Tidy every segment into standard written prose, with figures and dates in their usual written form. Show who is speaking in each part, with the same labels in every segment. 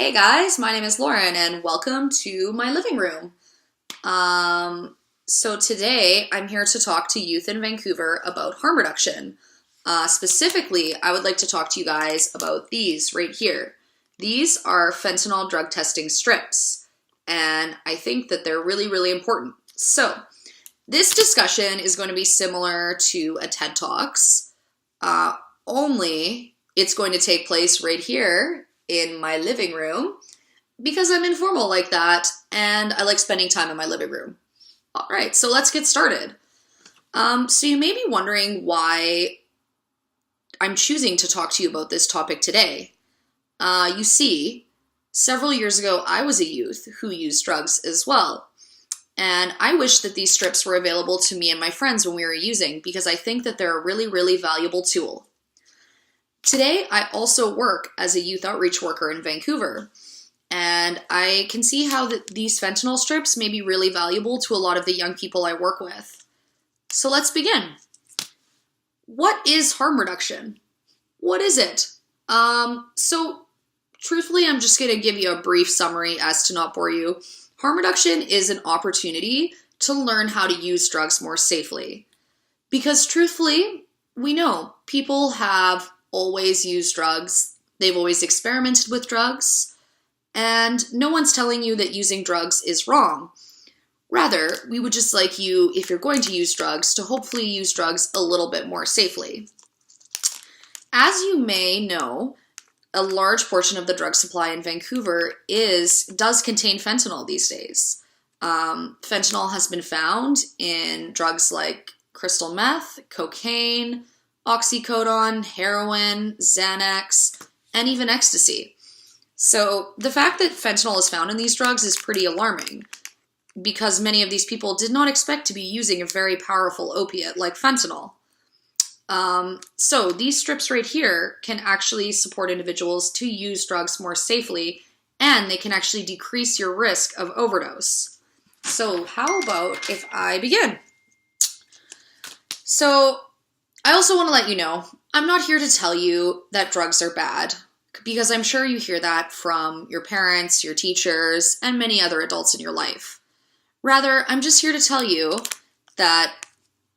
Speaker 1: Hey guys, my name is Lauren and welcome to my living room. So today I'm here to talk to youth in Vancouver about harm reduction. Specifically, I would like to talk to you guys about these right here. These are fentanyl drug testing strips, and I think that they're really, really important. So this discussion is going to be similar to a TED Talks, only it's going to take place right here in my living room because I'm informal like that and I like spending time in my living room. All right, so let's get started. So you may be wondering why I'm choosing to talk to you about this topic today. You see, several years ago, I was a youth who used drugs as well. And I wish that these strips were available to me and my friends when we were using because I think that they're a really, really valuable tool. Today, I also work as a youth outreach worker in Vancouver, and I can see how these fentanyl strips may be really valuable to a lot of the young people I work with. So let's begin. What is harm reduction? What is it? So truthfully, I'm just going to give you a brief summary as to not bore you. Harm reduction is an opportunity to learn how to use drugs more safely. Because truthfully, we know people have always used drugs. They've always experimented with drugs. And no one's telling you that using drugs is wrong. Rather, we would just like you, if you're going to use drugs, to hopefully use drugs a little bit more safely. As you may know, a large portion of the drug supply in Vancouver does contain fentanyl these days. Fentanyl has been found in drugs like crystal meth, cocaine, oxycodone, heroin, Xanax, and even ecstasy. So the fact that fentanyl is found in these drugs is pretty alarming because many of these people did not expect to be using a very powerful opiate like fentanyl. So these strips right here can actually support individuals to use drugs more safely, and they can actually decrease your risk of overdose. So how about if I begin? So I also want to let you know, I'm not here to tell you that drugs are bad, because I'm sure you hear that from your parents, your teachers, and many other adults in your life. Rather, I'm just here to tell you that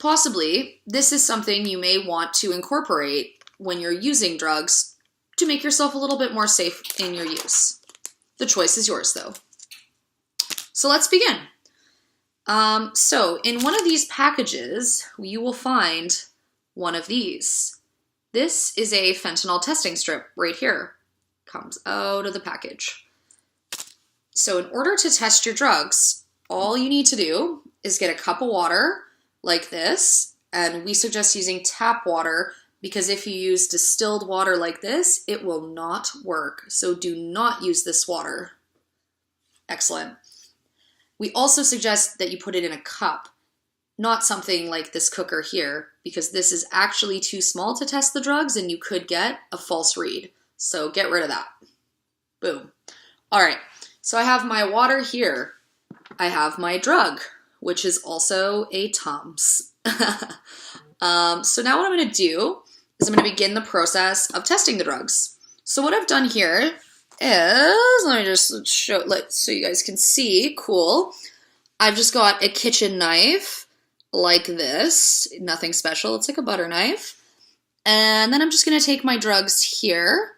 Speaker 1: possibly this is something you may want to incorporate when you're using drugs to make yourself a little bit more safe in your use. The choice is yours, though. So let's begin. So in one of these packages, you will find one of these. This is a fentanyl testing strip right here. Comes out of the package. So in order to test your drugs, all you need to do is get a cup of water like this, and we suggest using tap water because if you use distilled water like this, it will not work. So do not use this water. Excellent. We also suggest that you put it in a cup, not something like this cooker here, because this is actually too small to test the drugs and you could get a false read. So get rid of that. Boom. All right, so I have my water here. I have my drug, which is also a Tums. So now what I'm gonna do is I'm gonna begin the process of testing the drugs. So what I've done here is, let me just show, so you guys can see, cool. I've just got a kitchen knife like this, nothing special, it's like a butter knife. And then I'm just gonna take my drugs here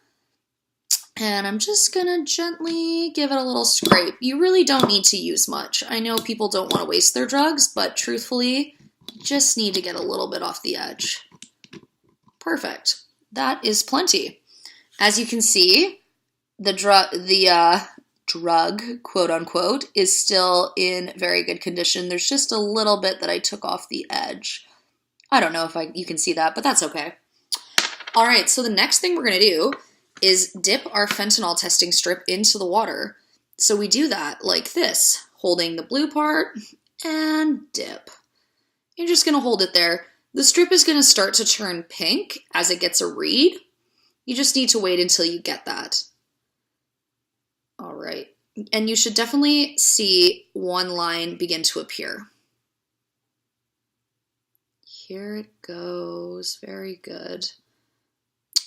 Speaker 1: and I'm just gonna gently give it a little scrape. You really don't need to use much. I know people don't wanna waste their drugs, but truthfully, just need to get a little bit off the edge. Perfect, that is plenty. As you can see, the drug, quote unquote, is still in very good condition. There's just a little bit that I took off the edge. I don't know if you can see that, but that's okay. All right, so the next thing we're gonna do is dip our fentanyl testing strip into the water. So we do that like this, holding the blue part and dip. You're just gonna hold it there. The strip is gonna start to turn pink as it gets a read. You just need to wait until you get that. All right, and you should definitely see one line begin to appear. Here it goes, very good.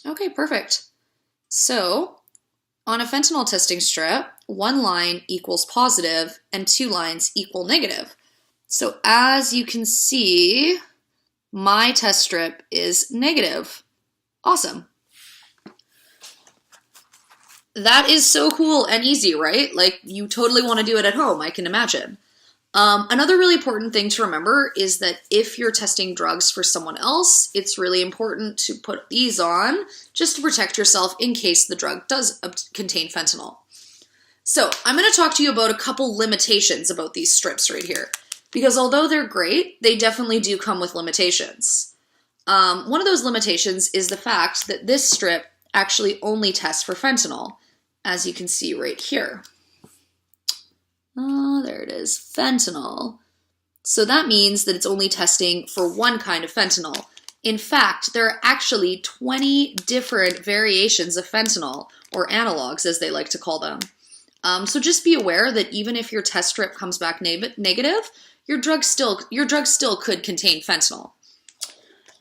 Speaker 1: Okay, perfect. So On a fentanyl testing strip, one line equals positive and 2 lines equal negative. So as you can see, my test strip is negative. Awesome. That is so cool and easy, right? Like, you totally want to do it at home, I can imagine. Another really important thing to remember is that if you're testing drugs for someone else, it's really important to put these on just to protect yourself in case the drug does contain fentanyl. So I'm going to talk to you about a couple limitations about these strips right here, because although they're great, they definitely do come with limitations. One of those limitations is the fact that this strip actually only tests for fentanyl, as you can see right here. Oh, there it is, fentanyl. So that means that it's only testing for one kind of fentanyl. In fact, there are actually 20 different variations of fentanyl, or analogs as they like to call them. So just be aware that even if your test strip comes back negative, your drug still could contain fentanyl.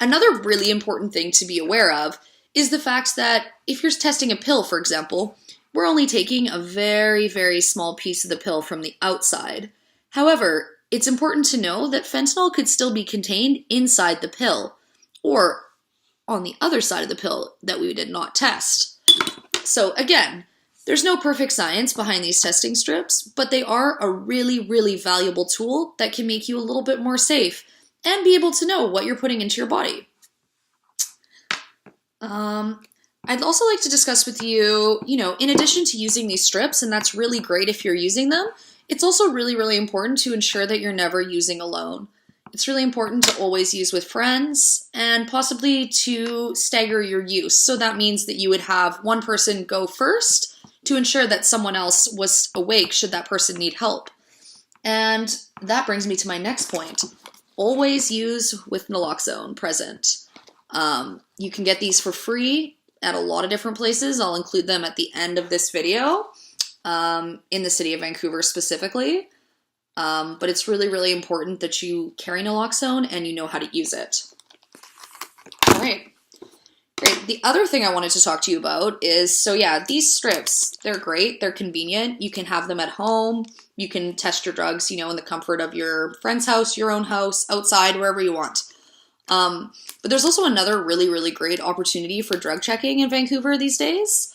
Speaker 1: Another really important thing to be aware of is the fact that if you're testing a pill, for example, we're only taking a very, very small piece of the pill from the outside. However, it's important to know that fentanyl could still be contained inside the pill, or on the other side of the pill that we did not test. So again, there's no perfect science behind these testing strips, but they are a really, really valuable tool that can make you a little bit more safe and be able to know what you're putting into your body. I'd also like to discuss with you, in addition to using these strips, and that's really great if you're using them, it's also really, really important to ensure that you're never using alone. It's really important to always use with friends and possibly to stagger your use. So that means that you would have one person go first to ensure that someone else was awake should that person need help. And that brings me to my next point. Always use with naloxone present. You can get these for free at a lot of different places. I'll include them at the end of this video, in the city of Vancouver specifically. But it's really, really important that you carry naloxone and you know how to use it. All right, great. The other thing I wanted to talk to you about is, so yeah, these strips, they're great. They're convenient. You can have them at home. You can test your drugs, in the comfort of your friend's house, your own house, outside, wherever you want. But there's also another really, really great opportunity for drug checking in Vancouver these days.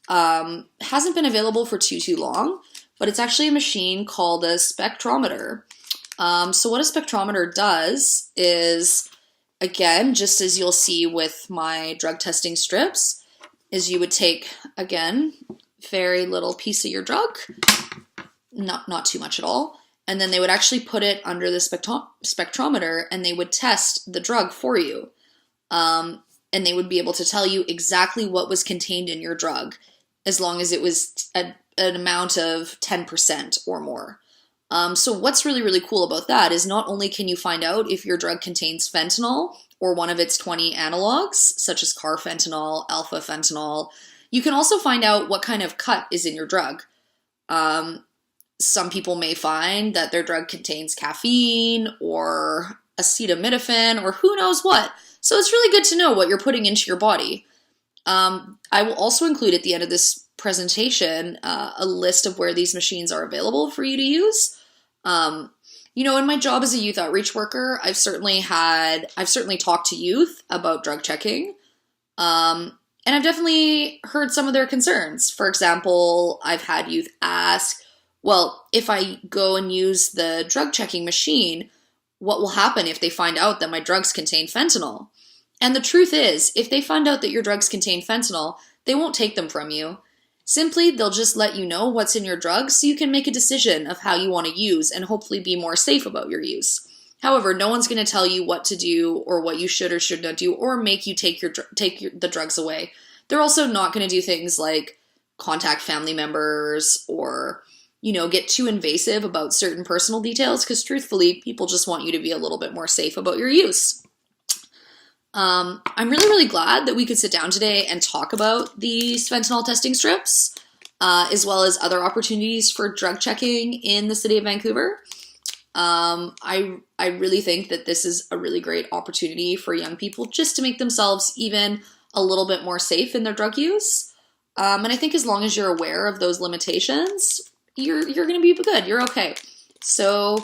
Speaker 1: Hasn't been available for too long, but it's actually a machine called a spectrometer. So what a spectrometer does is, again, just as you'll see with my drug testing strips, is you would take, again, very little piece of your drug, not too much at all, and then they would actually put it under the spectrometer and they would test the drug for you. And they would be able to tell you exactly what was contained in your drug, as long as it was an amount of 10% or more. So what's really, really cool about that is not only can you find out if your drug contains fentanyl or one of its 20 analogs, such as carfentanil, alpha fentanyl, you can also find out what kind of cut is in your drug. Some people may find that their drug contains caffeine or acetaminophen or who knows what. So it's really good to know what you're putting into your body. I will also include at the end of this presentation a list of where these machines are available for you to use. In my job as a youth outreach worker, I've certainly talked to youth about drug checking. And I've definitely heard some of their concerns. For example, I've had youth ask, well, if I go and use the drug checking machine, what will happen if they find out that my drugs contain fentanyl? And the truth is, if they find out that your drugs contain fentanyl, they won't take them from you. Simply, they'll just let you know what's in your drugs so you can make a decision of how you want to use and hopefully be more safe about your use. However, no one's going to tell you what to do or what you should or should not do or make you take the drugs away. They're also not going to do things like contact family members or get too invasive about certain personal details, because truthfully, people just want you to be a little bit more safe about your use. I'm really, really glad that we could sit down today and talk about these fentanyl testing strips, as well as other opportunities for drug checking in the city of Vancouver. I really think that this is a really great opportunity for young people just to make themselves even a little bit more safe in their drug use. And I think as long as you're aware of those limitations, you're going to be good. You're okay. So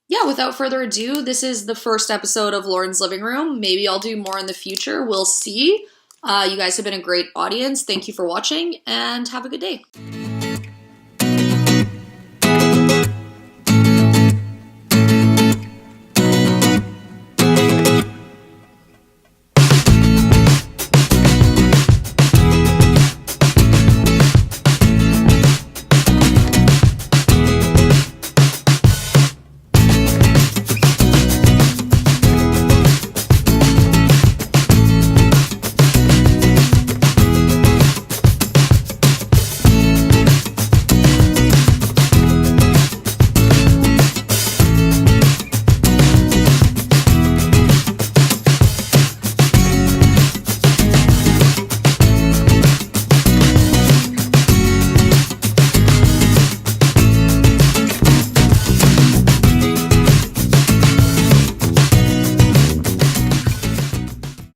Speaker 1: yeah, without further ado, this is the first episode of Lauren's Living Room. Maybe I'll do more in the future. We'll see. You guys have been a great audience. Thank you for watching, and have a good day.